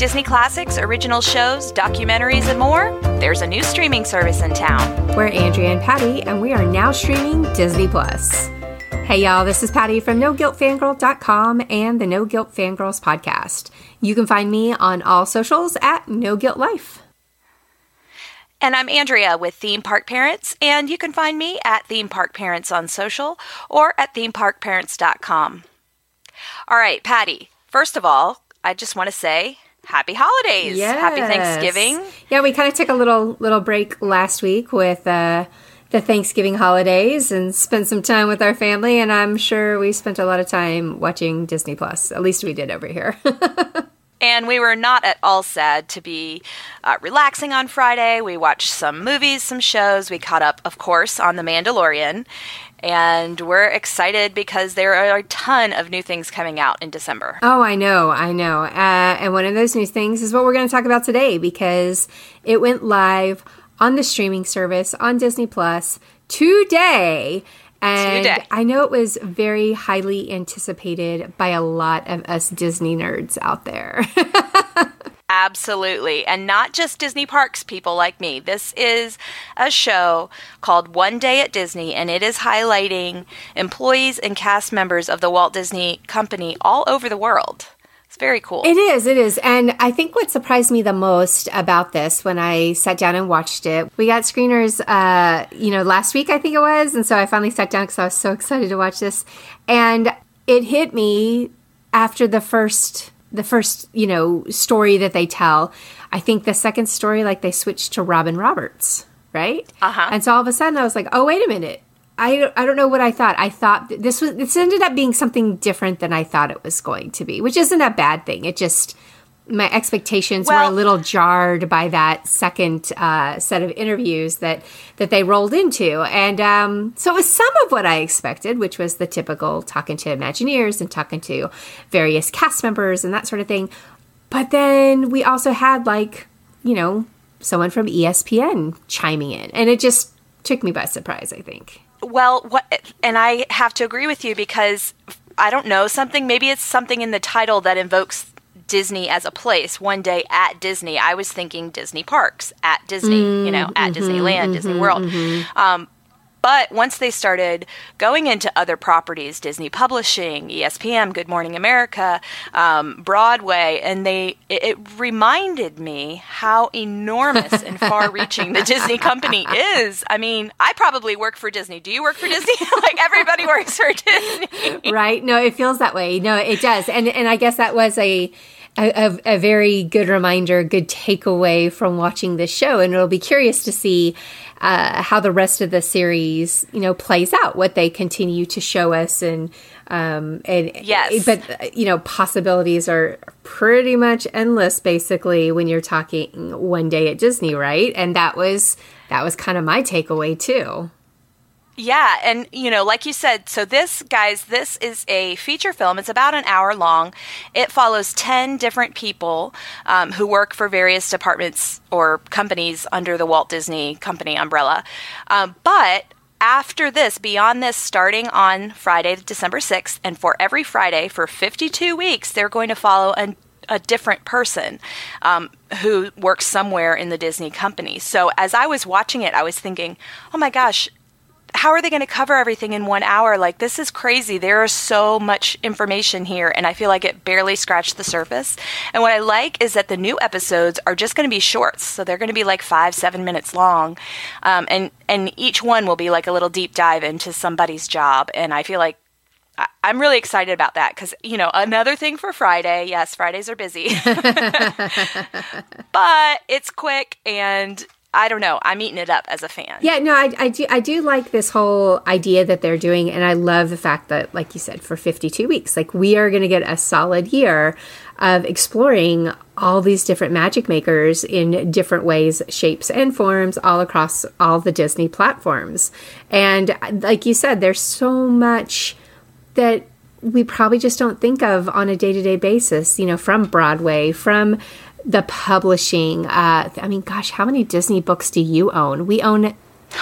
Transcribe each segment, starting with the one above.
Disney classics, original shows, documentaries, and more? There's a new streaming service in town. We're Andrea and Patty, and we are now streaming Disney+. Hey y'all, this is Patty from No-Guilt.com and the No-Guilt Fangirls Podcast. You can find me on all socials at No-Guilt Life. And I'm Andrea with Theme Park Parents, and you can find me at Theme Park Parents on social or at themeparkparents.com. All right, Patty, first of all, I just want to say happy holidays. Yes. Happy Thanksgiving. Yeah, we kind of took a little break last week with the Thanksgiving holidays and spent some time with our family, and I'm sure we spent a lot of time watching Disney+. At least we did over here. And we were not at all sad to be relaxing on Friday. We watched some movies, some shows. We caught up, of course, on The Mandalorian. And we're excited because there are a ton of new things coming out in December. Oh, I know. And one of those new things is what we're going to talk about today, because it went live on the streaming service on Disney Plus today. And I know it was very highly anticipated by a lot of us Disney nerds out there. Absolutely. And not just Disney parks people like me. This is a show called One Day at Disney, and it is highlighting employees and cast members of the Walt Disney Company all over the world. It's very cool. It is. And I think what surprised me the most about this when I sat down and watched it, we got screeners, last week, I think it was. And so I finally sat down because I was so excited to watch this. And it hit me after the first story that they tell. I think the second story, they switched to Robin Roberts, right? Uh-huh. And so all of a sudden I was like, oh, wait a minute. I don't know what I thought. I thought this ended up being something different than I thought it was going to be, which isn't a bad thing. It just, my expectations were a little jarred by that second set of interviews that they rolled into. And so it was some of what I expected, which was the typical talking to Imagineers and talking to various cast members and that sort of thing. But then we also had someone from ESPN chiming in, and it just took me by surprise, I think. Well, and I have to agree with you because, I don't know, maybe it's something in the title that invokes Disney as a place. One Day at Disney. I was thinking Disney parks at Disney, at Disneyland, Disney World. But once they started going into other properties, Disney Publishing, ESPN, Good Morning America, Broadway, and it reminded me how enormous and far-reaching the Disney company is. I mean, I probably work for Disney. Do you work for Disney? Everybody works for Disney. Right? No, it feels that way. No, it does. And I guess that was a very good reminder, good takeaway from watching this show. And it'll be curious to see how the rest of the series, plays out, what they continue to show us. And yes. But, possibilities are pretty much endless, basically, when you're talking One Day at Disney, right? And that was kind of my takeaway, too. Yeah, and, like you said, so this is a feature film. It's about an hour long. It follows 10 different people who work for various departments or companies under the Walt Disney Company umbrella. But after this, beyond this, starting on Friday, December 6th, and for every Friday for 52 weeks, they're going to follow a different person who works somewhere in the Disney company. So as I was watching it, I was thinking, oh my gosh, how are they going to cover everything in 1 hour? This is crazy. There is so much information here, and I feel like it barely scratched the surface. And what I like is that the new episodes are just going to be shorts. So they're going to be 5-7 minutes long. And each one will be a little deep dive into somebody's job. And I feel like I'm really excited about that because, another thing for Friday. Yes, Fridays are busy. But it's quick, and I don't know. I'm eating it up as a fan. Yeah, no, I do like this whole idea that they're doing, and I love the fact that, like you said, for 52 weeks, we are going to get a solid year of exploring all these different magic makers in different ways, shapes, and forms all across all the Disney platforms. And like you said, there's so much that we probably just don't think of on a day-to-day basis, from Broadway, from the publishing. How many Disney books do you own? We own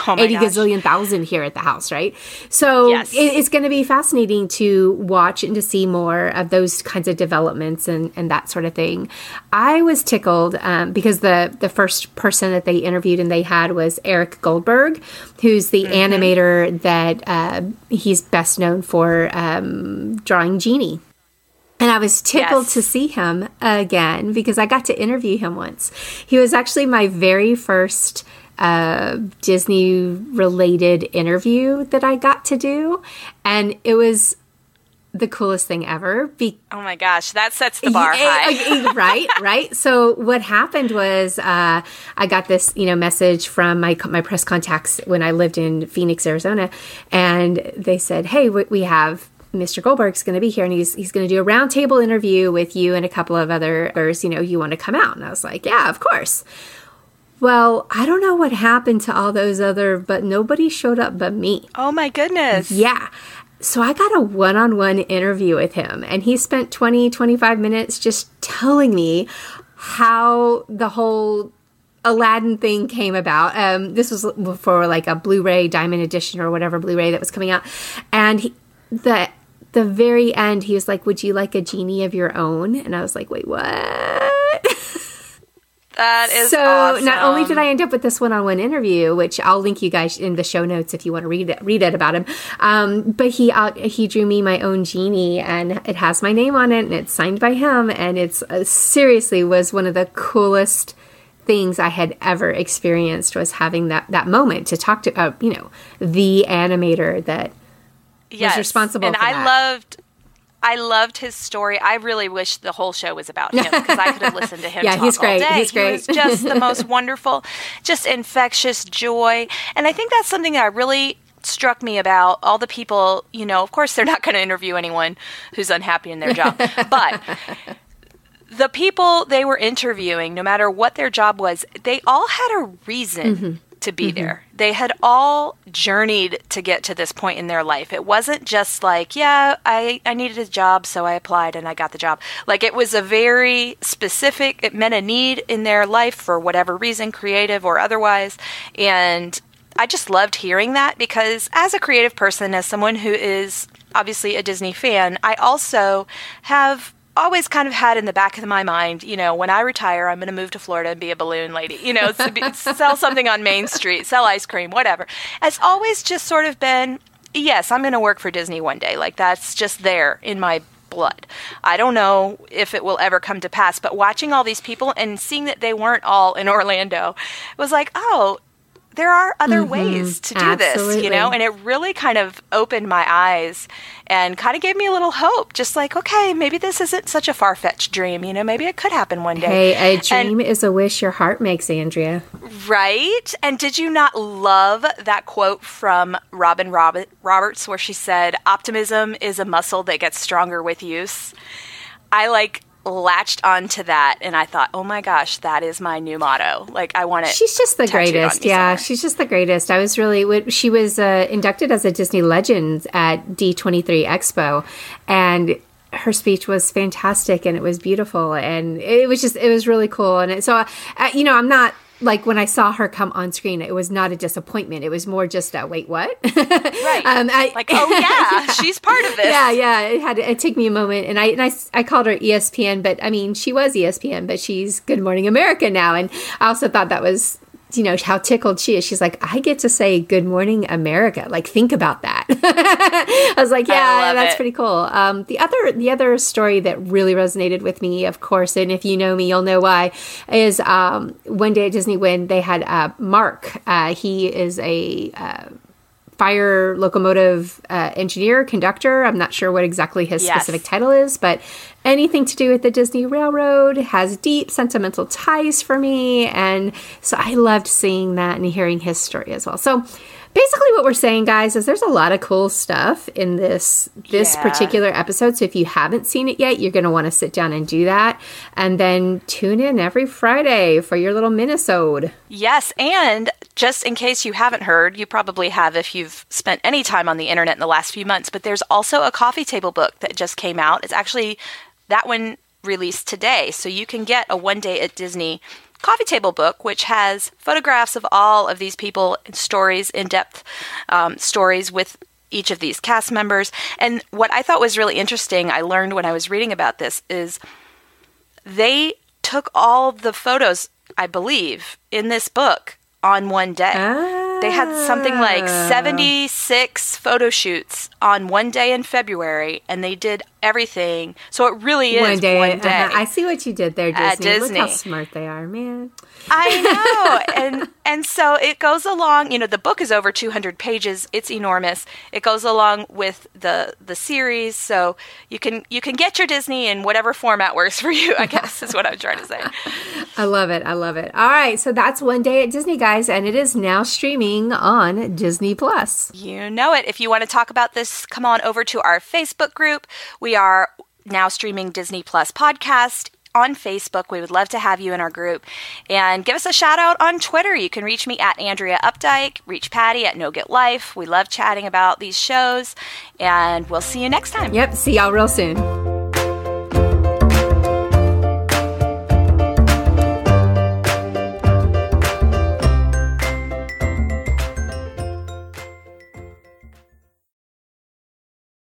Oh my 80 gosh. gazillion thousand here at the house, right? So Yes. it's going to be fascinating to watch and to see more of those kinds of developments and that sort of thing. I was tickled because the first person that they interviewed and they had was Eric Goldberg, who's the animator that he's best known for drawing Genie. And I was tickled to see him again because I got to interview him once. He was actually my very first Disney-related interview that I got to do. And it was the coolest thing ever. Oh my gosh, that sets the bar high. Right. So what happened was I got this, message from my press contacts when I lived in Phoenix, Arizona. And they said, hey, we have Mr. Goldberg's going to be here, and he's going to do a roundtable interview with you and a couple of others. You want to come out? And I was like, yeah, of course. Well, I don't know what happened to all those but nobody showed up but me. Oh my goodness. Yeah. So I got a one-on-one interview with him, and he spent 25 minutes just telling me how the whole Aladdin thing came about. This was before like a Blu-ray Diamond Edition or whatever Blu-ray that was coming out. And the very end, he was like, would you like a genie of your own? And I was like, wait, what? That is so awesome. Not only did I end up with this one-on-one interview, which I'll link you guys in the show notes if you want to read it about him, but he drew me my own genie, and it has my name on it, and it's signed by him, and it's seriously was one of the coolest things I had ever experienced, was having that moment to talk to the animator that was responsible and for that. I loved his story. I really wish the whole show was about him because I could have listened to him talk he's great. all day. He's great. He was just the most wonderful, just infectious joy. And I think that's something that really struck me about all the people, of course they're not going to interview anyone who's unhappy in their job, but the people they were interviewing, no matter what their job was, they all had a reason to be there. They had all journeyed to get to this point in their life. It wasn't just like, I needed a job, so I applied and I got the job. Like, it was a very specific, it meant a need in their life for whatever reason, creative or otherwise. And I just loved hearing that because as a creative person, as someone who is obviously a Disney fan, I also have always kind of had in the back of my mind, when I retire, I'm going to move to Florida and be a balloon lady, sell something on Main Street, sell ice cream, whatever. It's always just sort of been, yes, I'm going to work for Disney one day. Like, that's just there in my blood. I don't know if it will ever come to pass, but watching all these people and seeing that they weren't all in Orlando was like, oh, there are other ways to do Absolutely. this, and it really kind of opened my eyes and kind of gave me a little hope, just like, okay, maybe this isn't such a far-fetched dream, maybe it could happen one day. Hey, a dream is a wish your heart makes, Andrea. Right? And did you not love that quote from Robin Roberts where she said, optimism is a muscle that gets stronger with use? I latched onto that and I thought, oh my gosh, that is my new motto. Like, I want it. She's just the greatest. Yeah, she's just the greatest. I was she was inducted as a Disney Legend at D23 Expo, and her speech was fantastic and it was beautiful and it was really cool. And I'm not like, when I saw her come on screen, it was not a disappointment. It was more just a, wait, what? Right. She's part of this. Yeah. It took me a moment, and I called her ESPN, but I mean, she was ESPN, but she's Good Morning America now. And I also thought that was, how tickled she is. She's like, I get to say Good Morning America. Like, think about that. I was like, yeah, that's pretty cool. The other story that really resonated with me, of course, and if you know me, you'll know why, is one day at Disney when they had Mark. He is a fire locomotive engineer, conductor. I'm not sure what exactly his specific title is, but anything to do with the Disney Railroad has deep sentimental ties for me. And so I loved seeing that and hearing his story as well. So basically what we're saying, guys, is there's a lot of cool stuff in this particular episode. So if you haven't seen it yet, you're going to want to sit down and do that. And then tune in every Friday for your little minisode. Yes, and just in case you haven't heard, you probably have if you've spent any time on the internet in the last few months, but there's also a coffee table book that just came out. It's actually that one released today. So you can get a One Day at Disney coffee table book, which has photographs of all of these people, stories, in-depth stories with each of these cast members. And what I thought was really interesting, I learned when I was reading about this, is they took all the photos, I believe, in this book on one day. They had something like 76 photo shoots on one day in February, and they did everything. So it really is one day. I see what you did there, Disney. At Disney. Look how smart they are, man. I know. And so it goes along, the book is over 200 pages. It's enormous. It goes along with the series, so you can get your Disney in whatever format works for you, I guess is what I'm trying to say. I love it. All right, so that's One Day at Disney, guys, and it is now streaming on Disney Plus. You know it. If you want to talk about this, come on over to our Facebook group. We are now streaming Disney Plus Podcast on Facebook. We would love to have you in our group. And give us a shout out on Twitter. You can reach me at Andrea Updike, reach Patty at No-Guilt Life. We love chatting about these shows, and we'll see you next time. Yep, see y'all real soon.